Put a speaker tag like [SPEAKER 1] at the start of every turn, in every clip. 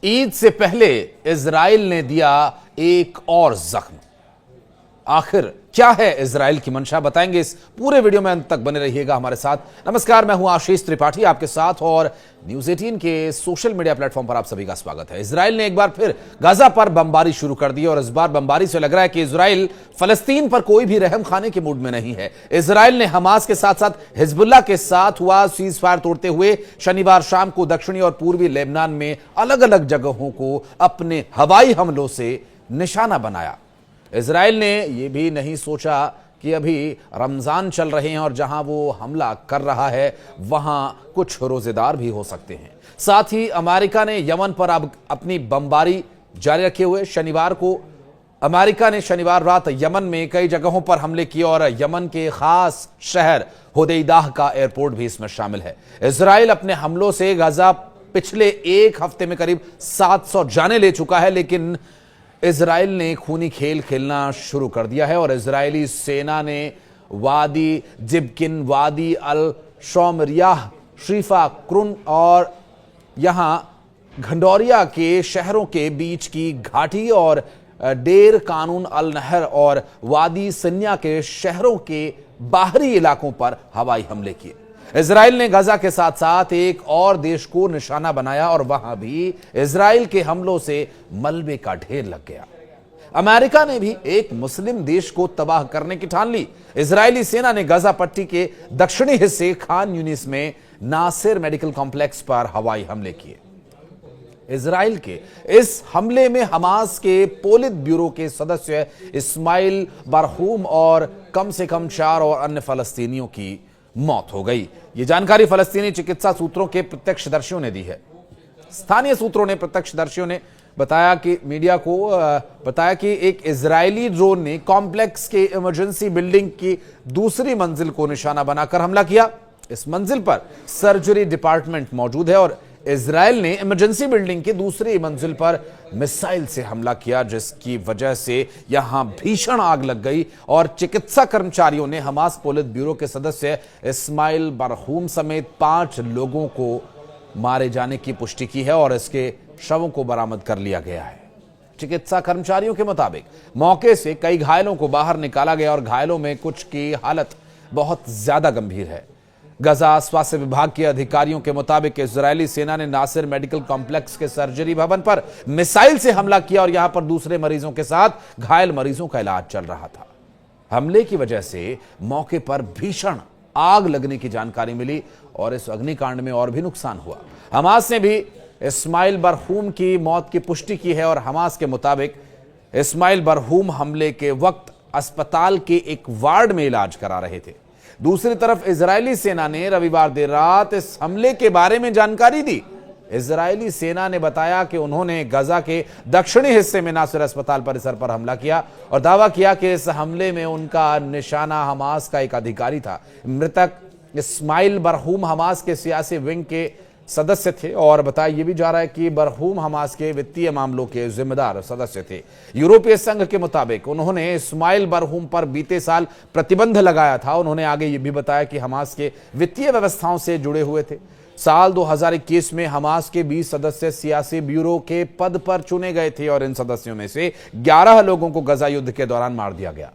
[SPEAKER 1] ईद से पहले इजराइल ने दिया एक और जख्म। आखिर क्या है इजराइल की मंशा, बताएंगे इस पूरे वीडियो में। अंत तक बने रहिएगा हमारे साथ। नमस्कार, मैं हूं आशीष त्रिपाठी आपके साथ और न्यूज़ 18 के सोशल मीडिया प्लेटफॉर्म पर आप सभी का स्वागत है। इजराइल ने एक बार फिर गाजा पर बमबारी शुरू कर दी और इस बार बमबारी से लग रहा है कि इजराइल फलस्तीन पर कोई भी रहम खाने के मूड में नहीं है। इजराइल ने हमास के साथ साथ हिजबुल्लाह के साथ हुआ सीज फायर तोड़ते हुए शनिवार शाम को दक्षिणी और पूर्वी लेबनान में अलग अलग जगहों को अपने हवाई हमलों से निशाना बनाया। इजराइल ने यह भी नहीं सोचा कि अभी रमजान चल रहे हैं और जहां वो हमला कर रहा है वहां कुछ रोजेदार भी हो सकते हैं। साथ ही अमेरिका ने यमन पर अब अपनी बमबारी जारी रखे हुए शनिवार को अमेरिका ने शनिवार रात यमन में कई जगहों पर हमले किए और यमन के खास शहर होदेइदाह का एयरपोर्ट भी इसमें शामिल है। इजराइल अपने हमलों से गाजा पिछले एक हफ्ते में करीब 700 जाने ले चुका है, लेकिन इजराइल ने खूनी खेल खेलना शुरू कर दिया है और इजरायली सेना ने वादी जिबकिन, वादी अल शौमरियाह, श्रीफा क्रुन और यहां घंडोरिया के शहरों के बीच की घाटी और डेर कानून अल नहर और वादी सन्या के शहरों के बाहरी इलाकों पर हवाई हमले किए। इजराइल ने गाजा के साथ साथ एक और देश को निशाना बनाया और वहां भी इजराइल के हमलों से मलबे का ढेर लग गया। अमेरिका ने भी एक मुस्लिम देश को तबाह करने की ठान ली। इजरायली सेना ने गाजा पट्टी के दक्षिणी हिस्से खान यूनिस में नासिर मेडिकल कॉम्प्लेक्स पर हवाई हमले किए। इजराइल के इस हमले में हमास के पोलित ब्यूरो के सदस्य इस्माइल बरहूम और कम से कम 4 और अन्य फलस्तीनियों की मौत हो गई। यह जानकारी फलस्तीनी चिकित्सा सूत्रों के प्रत्यक्षदर्शियों ने दी है। स्थानीय सूत्रों ने प्रत्यक्षदर्शियों ने बताया कि मीडिया को बताया कि एक इजरायली ड्रोन ने कॉम्प्लेक्स के इमरजेंसी बिल्डिंग की दूसरी मंजिल को निशाना बनाकर हमला किया। इस मंजिल पर सर्जरी डिपार्टमेंट मौजूद है और इजराइल ने इमरजेंसी बिल्डिंग की दूसरी मंजिल पर मिसाइल से हमला किया, जिसकी वजह से यहां भीषण आग लग गई और चिकित्सा कर्मचारियों ने हमास पोलित ब्यूरो के सदस्य इस्माइल बरहूम समेत 5 लोगों को मारे जाने की पुष्टि की है और इसके शवों को बरामद कर लिया गया है। चिकित्सा कर्मचारियों के मुताबिक मौके से कई घायलों को बाहर निकाला गया और घायलों में कुछ की हालत बहुत ज्यादा गंभीर है। गाजा स्वास्थ्य विभाग के अधिकारियों के मुताबिक इजरायली सेना ने नासिर मेडिकल कॉम्प्लेक्स के सर्जरी भवन पर मिसाइल से हमला किया और यहां पर दूसरे मरीजों के साथ घायल मरीजों का इलाज चल रहा था। हमले की वजह से मौके पर भीषण आग लगने की जानकारी मिली और इस अग्निकांड में और भी नुकसान हुआ। हमास ने भी इस्माइल बरहूम की मौत की पुष्टि की है और हमास के मुताबिक इस्माइल बरहूम हमले के वक्त अस्पताल के एक वार्ड में इलाज करा रहे थे। दूसरी तरफ इजरायली सेना ने रविवार देर रात इस हमले के बारे में जानकारी दी। इजरायली सेना ने बताया कि उन्होंने गाजा के दक्षिणी हिस्से में नासिर अस्पताल परिसर पर हमला किया और दावा किया कि इस हमले में उनका निशाना हमास का एक अधिकारी था। मृतक इस्माइल बरहूम हमास के सियासी विंग के सदस्य थे और बताया यह भी जा रहा है कि बरहूम हमास के वित्तीय मामलों के जिम्मेदार सदस्य थे। यूरोपीय संघ के मुताबिक उन्होंने इस्माइल बरहूम पर बीते साल प्रतिबंध लगाया था। उन्होंने आगे यह भी बताया कि हमास के वित्तीय व्यवस्थाओं से जुड़े हुए थे। साल 2021 में हमास के 20 सदस्य सियासी ब्यूरो के पद पर चुने गए थे और इन सदस्यों में से 11 लोगों को गाजा युद्ध के दौरान मार दिया गया।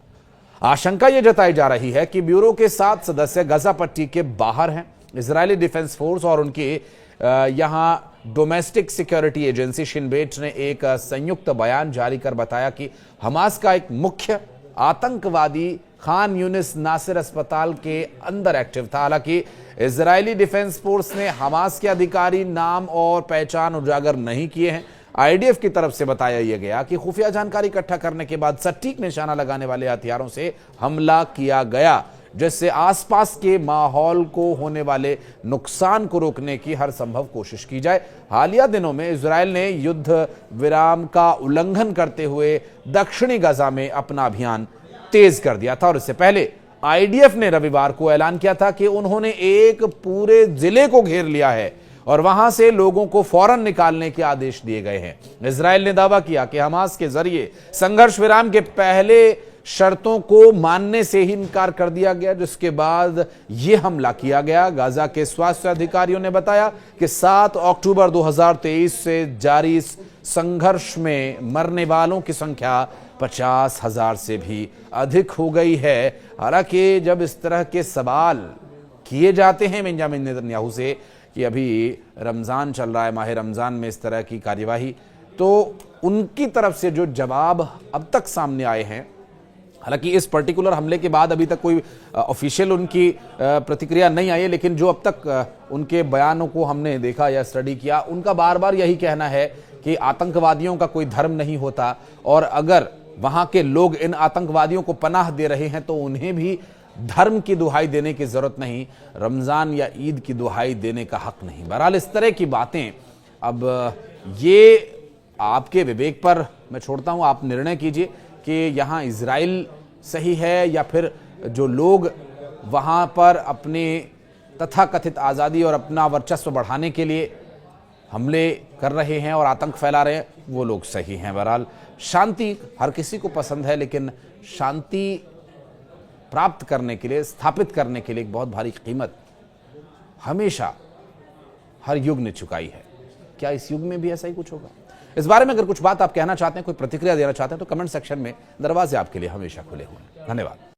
[SPEAKER 1] आशंका यह जताई जा रही है कि ब्यूरो के 7 सदस्य गाजा पट्टी के बाहर हैं। इजरायली डिफेंस फोर्स और उनकी यहां domestic security agency Shin Bet ने एक संयुक्त बयान जारी कर बताया कि हमास का एक मुख्य आतंकवादी खान यूनिस नासिर अस्पताल के अंदर एक्टिव था। हालांकि इजरायली डिफेंस फोर्स ने हमास के अधिकारी नाम और पहचान उजागर नहीं किए हैं। आईडीएफ की तरफ से बताया यह गया कि खुफिया जानकारी इकट्ठा करने के बाद सटीक निशाना लगाने वाले हथियारों से हमला किया गया, जिससे आसपास के माहौल को होने वाले नुकसान को रोकने की हर संभव कोशिश की जाए। हालिया दिनों में इजराइल ने युद्ध विराम का उल्लंघन करते हुए दक्षिणी गाजा में अपना अभियान तेज कर दिया था और इससे पहले आईडीएफ ने रविवार को ऐलान किया था कि उन्होंने एक पूरे जिले को घेर लिया है और वहां से लोगों को फौरन निकालने के आदेश दिए गए हैं। इजराइल ने दावा किया कि हमास के जरिए संघर्ष विराम के पहले शर्तों को मानने से ही इनकार कर दिया गया, जिसके बाद यह हमला किया गया। गाजा के स्वास्थ्य अधिकारियों ने बताया कि 7 अक्टूबर 2023 से जारी इस संघर्ष में मरने वालों की संख्या 50,000 से भी अधिक हो गई है। हालांकि जब इस तरह के सवाल किए जाते हैं बेंजामिन नेतन्याहू से कि अभी रमज़ान चल रहा है, माह रमज़ान में इस तरह की कार्यवाही, तो उनकी तरफ से जो जवाब अब तक सामने आए हैं, हालांकि इस पर्टिकुलर हमले के बाद अभी तक कोई ऑफिशियल उनकी प्रतिक्रिया नहीं आई है, लेकिन जो अब तक उनके बयानों को हमने देखा या स्टडी किया, उनका बार बार यही कहना है कि आतंकवादियों का कोई धर्म नहीं होता, और अगर वहां के लोग इन आतंकवादियों को पनाह दे रहे हैं तो उन्हें भी धर्म की दुहाई देने की जरूरत नहीं, रमजान या ईद की दुहाई देने का हक नहीं। बहरहाल इस तरह की बातें, अब ये आपके विवेक पर मैं छोड़ता हूं, आप निर्णय कीजिए कि यहां इजराइल सही है या फिर जो लोग वहां पर अपने तथाकथित आज़ादी और अपना वर्चस्व बढ़ाने के लिए हमले कर रहे हैं और आतंक फैला रहे हैं, वो लोग सही हैं। बहरहाल शांति हर किसी को पसंद है, लेकिन शांति प्राप्त करने के लिए, स्थापित करने के लिए एक बहुत भारी कीमत हमेशा हर युग ने चुकाई है। क्या इस युग में भी ऐसा ही कुछ होगा? इस बारे में अगर कुछ बात आप कहना चाहते हैं, कोई प्रतिक्रिया देना चाहते हैं, तो कमेंट सेक्शन में दरवाजे आपके लिए हमेशा खुले हुए हैं। धन्यवाद।